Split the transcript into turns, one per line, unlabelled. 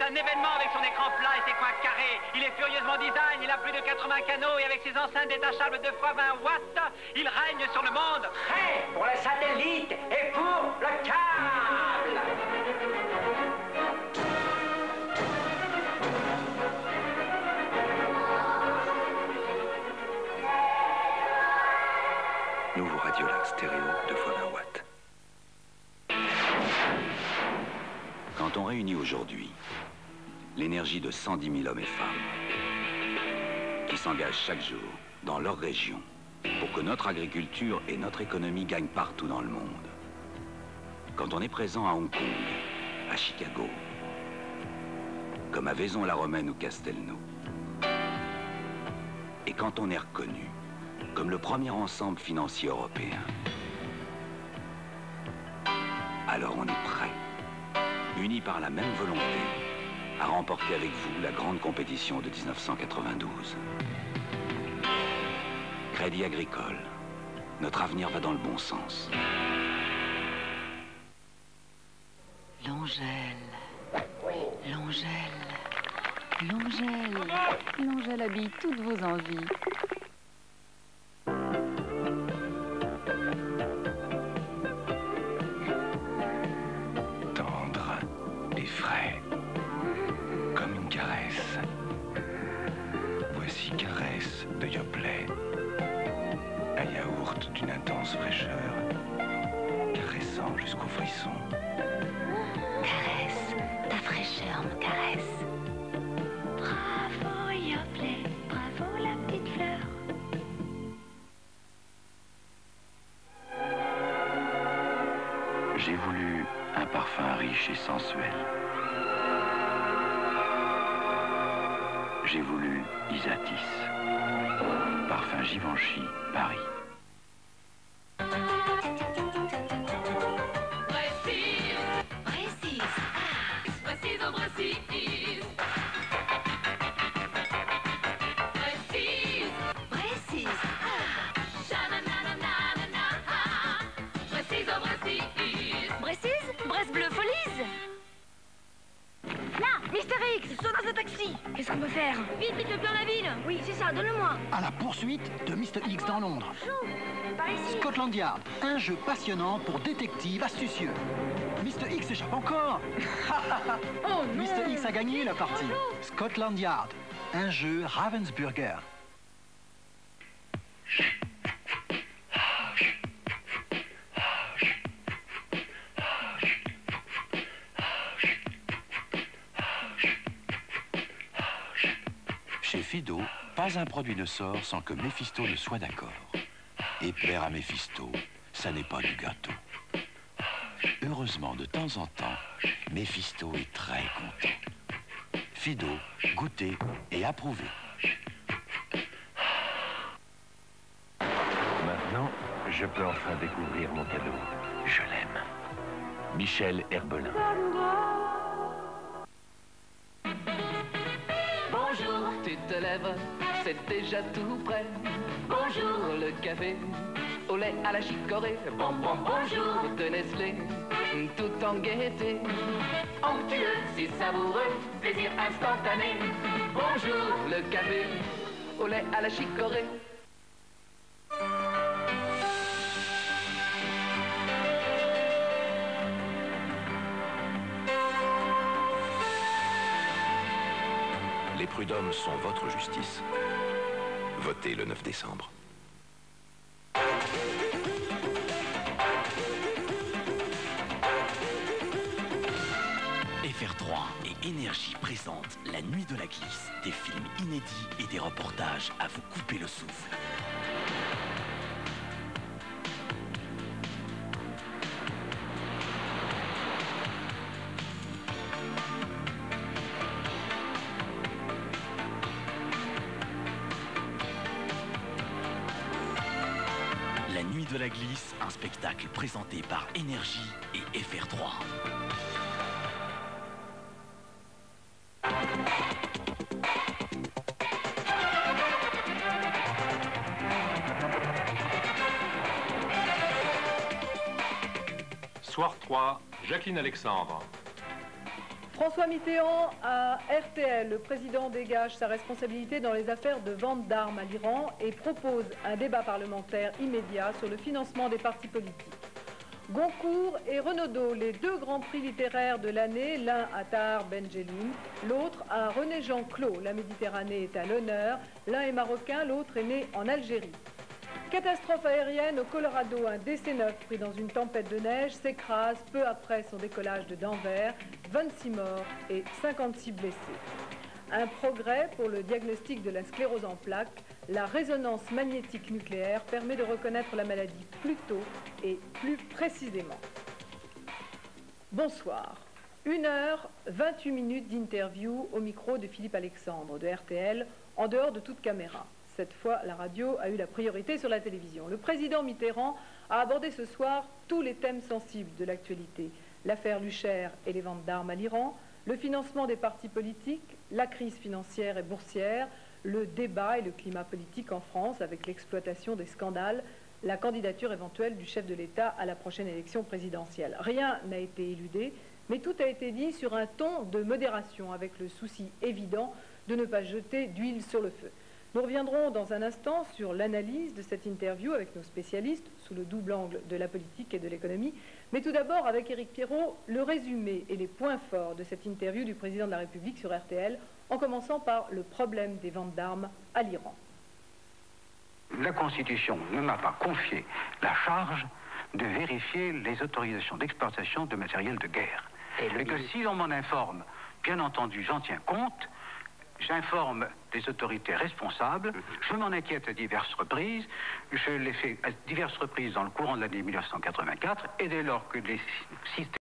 un événement avec son écran plat et ses coins carrés. Il est furieusement design, il a plus de 80 canaux et avec ses enceintes détachables de fois 20 watts, il règne sur le monde.
Prêt pour le satellite et pour le câble.
Nouveau Radiolac stéréo 2 fois 20 watts. Quand on réunit aujourd'hui l'énergie de 110 000 hommes et femmes qui s'engagent chaque jour dans leur région pour que notre agriculture et notre économie gagnent partout dans le monde, quand on est présent à Hong Kong, à Chicago, comme à Vaison-la-Romaine ou Castelnau, et quand on est reconnu comme le premier ensemble financier européen, alors on est prêt, unis par la même volonté, à remporter avec vous la grande compétition de 1992. Crédit Agricole, notre avenir va dans le bon sens.
L'Angèle, l'Angèle, l'Angèle, l'Angèle habille toutes vos envies.
Tendre et frais, comme une caresse. Voici Caresse de Yoplait, un yaourt d'une intense fraîcheur, caressant jusqu'au frisson.
Caresse, ta fraîcheur me caresse. Bravo Yoplait, bravo la petite fleur.
J'ai voulu un parfum riche et sensuel. J'ai voulu Isatis, parfum Givenchy, Paris.
Qu'est-ce qu'on peut faire? Vite, vite, le plan la ville. Oui, c'est ça, donne-le-moi.
À la poursuite de Mr. X dans Londres.
Chou, par ici.
Scotland Yard, un jeu passionnant pour détectives astucieux. Mr. X échappe encore.
Oh non.
Mr. X a gagné la partie. Scotland Yard, un jeu Ravensburger.
Chez Fido, pas un produit ne sort sans que Méphisto ne soit d'accord. Et plaire à Méphisto, ça n'est pas du gâteau. Heureusement, de temps en temps, Méphisto est très content. Fido, goûté et approuvé.
Maintenant, je peux enfin découvrir mon cadeau. Je l'aime. Michel Herbelin.
Bonjour, tu te lèves, c'est déjà tout prêt. Bonjour, le café au lait à la chicorée. Bonjour, de Nestlé, tout en gaieté. Onctueux, si savoureux, plaisir instantané. Bonjour, le café au lait à la chicorée.
Les prud'hommes sont votre justice. Votez le 9 décembre.
FR3 et Énergie présentent La Nuit de la Glisse, des films inédits et des reportages à vous couper le souffle. La Nuit de la Glisse, un spectacle présenté par Énergie et FR3.
Soir 3, Jacqueline Alexandre. François Mitterrand à RTL. Le président dégage sa responsabilité dans les affaires de vente d'armes à l'Iran et propose un débat parlementaire immédiat sur le financement des partis politiques. Goncourt et Renaudot, les deux grands prix littéraires de l'année, l'un à Tahar Benjelloun, l'autre à René-Jean Claude. La Méditerranée est à l'honneur, l'un est marocain, l'autre est né en Algérie. Catastrophe aérienne au Colorado, un DC-9 pris dans une tempête de neige s'écrase peu après son décollage de Denver, 26 morts et 56 blessés. Un progrès pour le diagnostic de la sclérose en plaques, la résonance magnétique nucléaire permet de reconnaître la maladie plus tôt et plus précisément. Bonsoir. 1h28 d'interview au micro de Philippe Alexandre de RTL, en dehors de toute caméra. Cette fois, la radio a eu la priorité sur la télévision. Le président Mitterrand a abordé ce soir tous les thèmes sensibles de l'actualité. L'affaire Luchaire et les ventes d'armes à l'Iran, le financement des partis politiques, la crise financière et boursière, le débat et le climat politique en France avec l'exploitation des scandales, la candidature éventuelle du chef de l'État à la prochaine élection présidentielle. Rien n'a été éludé, mais tout a été dit sur un ton de modération avec le souci évident de ne pas jeter d'huile sur le feu. Nous reviendrons dans un instant sur l'analyse de cette interview avec nos spécialistes sous le double angle de la politique et de l'économie. Mais tout d'abord, avec Éric Pierrot, le résumé et les points forts de cette interview du président de la République sur RTL, en commençant par le problème des ventes d'armes à l'Iran.
La Constitution ne m'a pas confié la charge de vérifier les autorisations d'exportation de matériel de guerre. Et que si l'on m'en informe, bien entendu, j'en tiens compte. J'informe les autorités responsables, je m'en inquiète à diverses reprises, je l'ai fait à diverses reprises dans le courant de l'année 1984, et dès lors que les systèmes